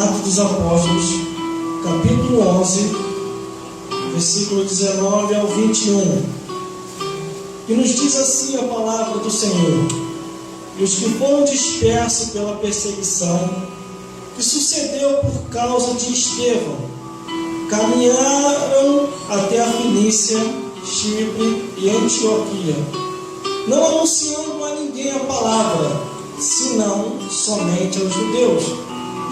Atos dos Apóstolos, capítulo 11, versículo 19 ao 21. E nos diz assim a palavra do Senhor: E os que foram dispersos pela perseguição que sucedeu por causa de Estevão, caminharam até a Fenícia, Chipre e Antioquia, não anunciando a ninguém a palavra, senão somente aos judeus.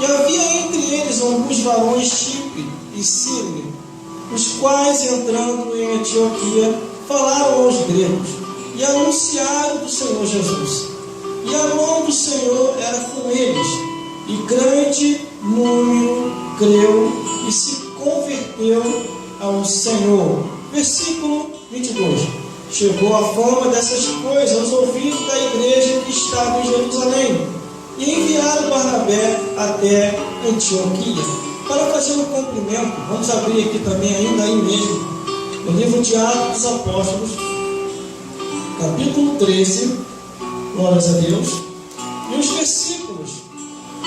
E havia entre eles alguns varões Chipre e Síria, os quais, entrando em Antioquia, falaram aos gregos e anunciaram do Senhor Jesus. E a mão do Senhor era com eles, e grande número creu e se converteu ao Senhor. Versículo 22. Chegou a fama dessas coisas aos ouvidos da igreja que estava em Jerusalém, e enviaram Barnabé até Antioquia. Para fazer um cumprimento, vamos abrir aqui também, ainda aí mesmo, no livro de Atos dos Apóstolos, capítulo 13, glórias a Deus, e os versículos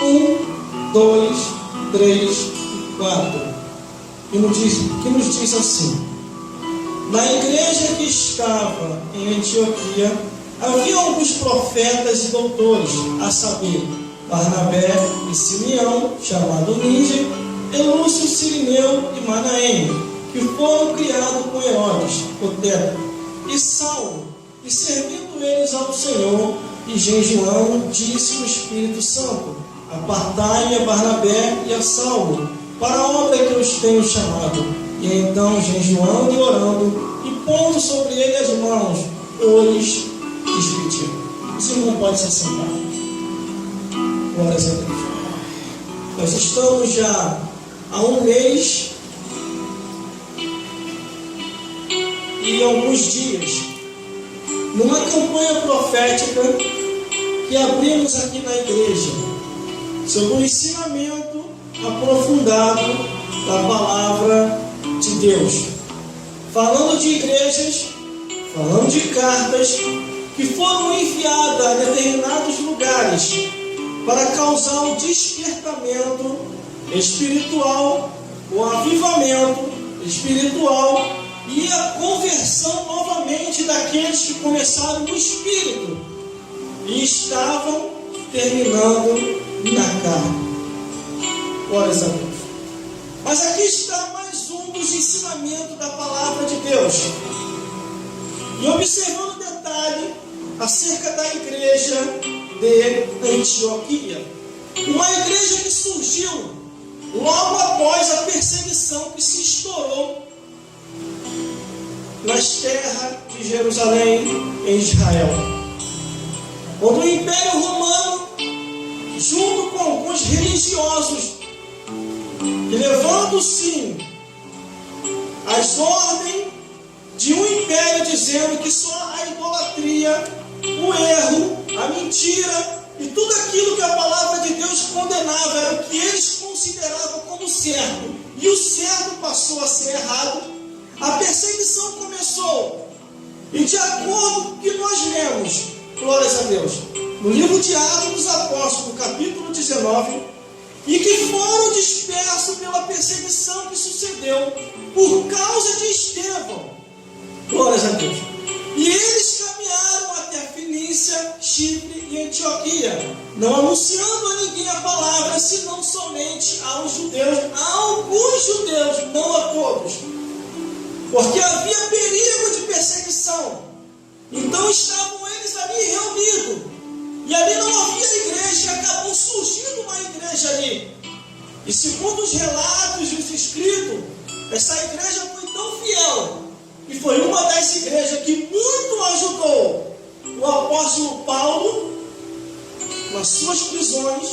1, 2, 3 e 4, que nos diz assim: Na igreja que estava em Antioquia, havia alguns profetas e doutores, a saber, Barnabé e Simeão, chamado Níger, e Lúcio, Cirineu e Manaém, que foram criados com Herodes, o tetrarca, e Saulo. E servindo eles ao Senhor e jejuando, disse o Espírito Santo: Apartai-me a Barnabé e a Saulo para a obra que eu os tenho chamado. E então, jejuando e orando, e pondo sobre ele as mãos, os despediu. Esse irmão pode se assentar. Glórias a Deus. Nós estamos já há um mês e alguns dias numa campanha profética que abrimos aqui na igreja, sobre o ensinamento aprofundado da palavra de Deus, falando de igrejas, falando de cartas que foram enviadas a determinados lugares para causar um despertamento espiritual, o avivamento espiritual e a conversão novamente daqueles que começaram no espírito e estavam terminando na carne. Glórias a Deus. Mas aqui está mais um dos ensinamentos da palavra de Deus. E observando o detalhe acerca da igreja de Antioquia, uma igreja que surgiu logo após a perseguição que se estourou nas terras de Jerusalém, em Israel, quando o Império Romano, junto com alguns religiosos, que levando-se as ordens de um império, dizendo que só a idolatria, o erro, a mentira e tudo aquilo que a palavra de Deus condenava era o que eles consideravam como certo, e o certo passou a ser errado. A perseguição começou, e de acordo com o que nós lemos, glórias a Deus, no livro de Atos dos Apóstolos, capítulo 19, e que foram dispersos pela perseguição que sucedeu por causa de Estevão, glórias a Deus, e eles caminharam até a Fenícia, Chipre e Antioquia, não anunciando a ninguém a palavra, senão somente aos judeus, a alguns judeus, não a todos, porque havia perigo de perseguição. Então estavam eles ali reunidos, e ali não havia igreja, e acabou surgindo uma igreja ali. E segundo os relatos e os escritos, essa igreja foi tão fiel, e foi uma das igrejas que muito ajudou o apóstolo Paulo nas suas prisões,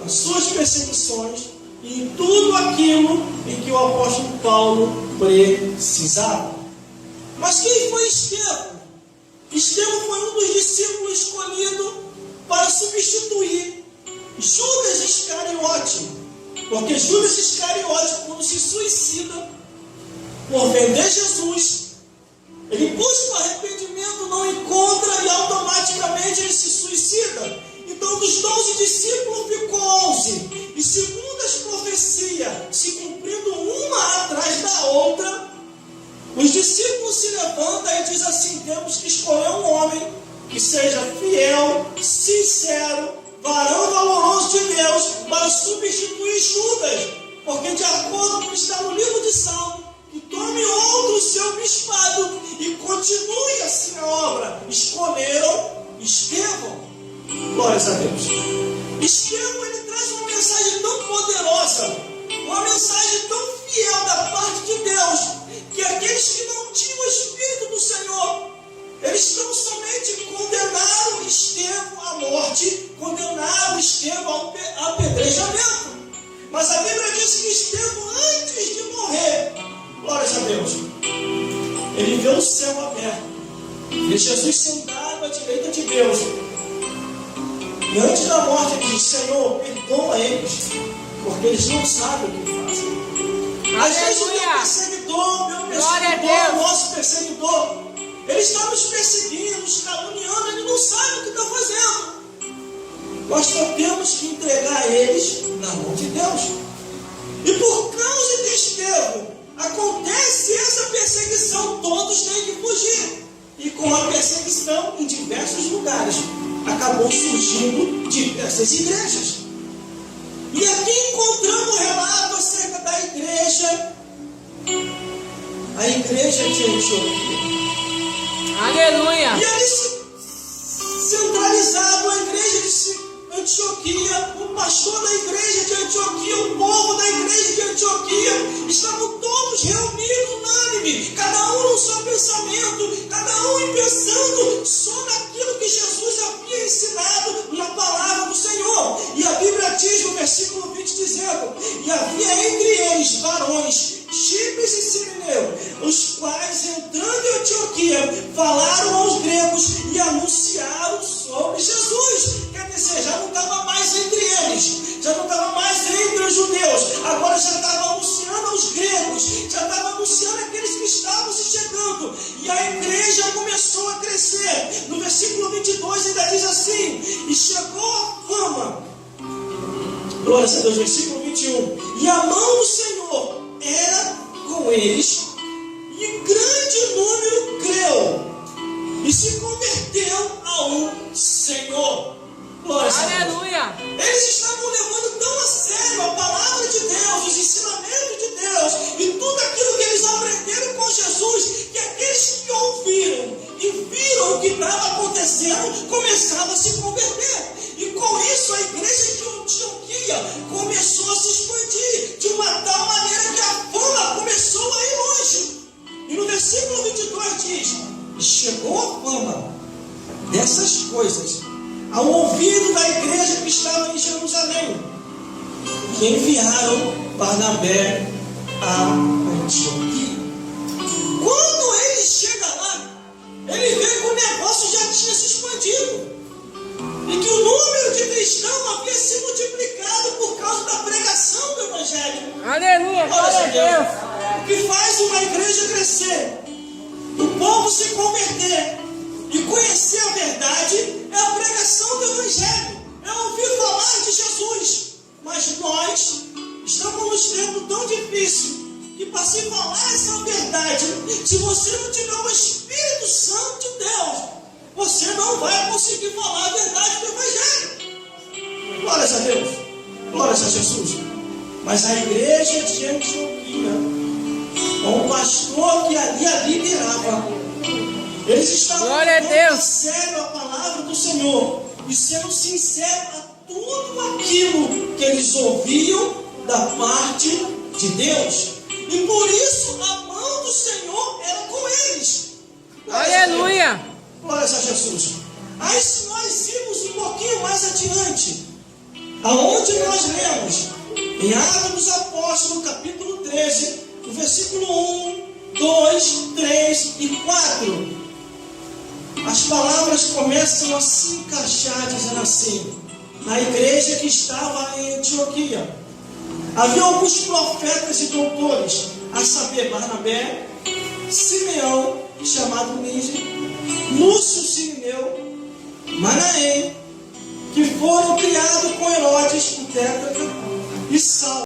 nas suas perseguições e em tudo aquilo em que o apóstolo Paulo precisava. Mas quem foi Estevão? Estevão foi um dos discípulos escolhidos para substituir Judas Iscariote, porque Judas Iscariote, quando se suicida por vender Jesus, ele busca o arrependimento, não encontra e automaticamente ele se suicida. Então dos 12 discípulos ficou 11, e segundo as profecia se cumprindo uma atrás da outra, os discípulos se levantam e dizem assim: temos que escolher um homem que seja fiel, sincero, varão valoroso de Deus, para substituir Judas, porque de acordo com o que está no livro de Salmo, que tome outro o seu bispado e continue assim a obra. Escolheram Estevão. Glórias a Deus. Estevão, ele traz uma mensagem tão poderosa, uma mensagem tão fiel da parte de Deus, que aqueles que não tinham o Espírito do Senhor, eles tão somente condenaram Estevão à morte, condenaram Estevão ao apedrejamento. Mas a Bíblia diz que Estevão, antes de morrer, glórias a Deus, ele vê o céu aberto, vê Jesus sentado à direita de Deus. E antes da morte ele diz: Senhor, perdoa eles, porque eles não sabem o que fazem. Às vezes o meu perseguidor, o nosso perseguidor, ele está nos perseguindo, nos caluniando, ele não sabe o que está fazendo. Nós só temos que entregar eles na mão de Deus. E por causa de Estevão, acontece essa perseguição, todos têm que fugir. E com a perseguição em diversos lugares, acabou surgindo diversas igrejas. E aqui encontramos um relato acerca da igreja, a igreja de Antioquia. Aleluia! E ali centralizado a igreja de Antioquia, o pastor da igreja de Antioquia, o povo da igreja de Antioquia, estavam todos reunidos, unânime, cada um no seu pensamento, cada um pensando só naquilo que Jesus havia ensinado na palavra do Senhor. E a Bíblia diz no versículo 20, dizendo: e havia entre eles varões, Chipres e Sirineu, os quais, entrando em Antioquia, falaram aos gregos e anunciaram sobre Jesus. Quer dizer, já não estava mais entre eles, já não estava mais entre os judeus, agora já estava anunciando aos gregos, já estava anunciando aqueles que estavam se chegando. E a igreja começou a crescer. No versículo 22 ainda diz assim: e chegou a fama, glória a Deus, versículo 21, e a mão do Senhor era com eles, e grande número creu e se converteu ao Senhor. Glória a Deus. Aleluia! Eles estavam levando tão a sério a palavra de Deus, os ensinamentos de Deus e tudo aquilo que eles aprenderam com Jesus, que aqueles que ouviram e viram o que estava acontecendo começavam a se converter. E com isso a igreja de Antioquia começou a se expandir de uma tal maneira que a fama começou a ir longe. E no versículo 22 diz: e chegou a fama dessas coisas ao ouvido da igreja que estava em Jerusalém, que enviaram Barnabé a Antioquia. Quando ele chega lá, ele vê que o negócio já tinha se expandido e que o número de cristãos havia se multiplicado por causa da pregação do Evangelho. Aleluia! Glória a Deus! O que faz uma igreja crescer, o povo se converter e conhecer a verdade, é a pregação do Evangelho, é ouvir falar de Jesus. Mas nós estamos num tempo tão difícil que, para se falar essa verdade, se você não tiver o Espírito Santo de Deus, você não vai conseguir falar a verdade do Evangelho. Glórias a Deus, glórias a Jesus. Mas a igreja de Antioquia, com o pastor que ali a liderava, eles estavam levando a sério a palavra do Senhor e sendo sinceros a tudo aquilo que eles ouviam da parte de Deus. E por isso a mão do Senhor era com eles. Aleluia! Glórias a Jesus. Aí se nós irmos um pouquinho mais adiante, aonde nós lemos em Atos dos Apóstolos, capítulo 13, o versículo 1, 2, 3 e 4, as palavras começam a se encaixar, dizendo assim: na igreja que estava em Antioquia, havia alguns profetas e doutores, a saber, Barnabé, Simeão, chamado Níger, Lúcio Sirineu, Manaém, que foram criados com Herodes, o tétrarca, e Saulo.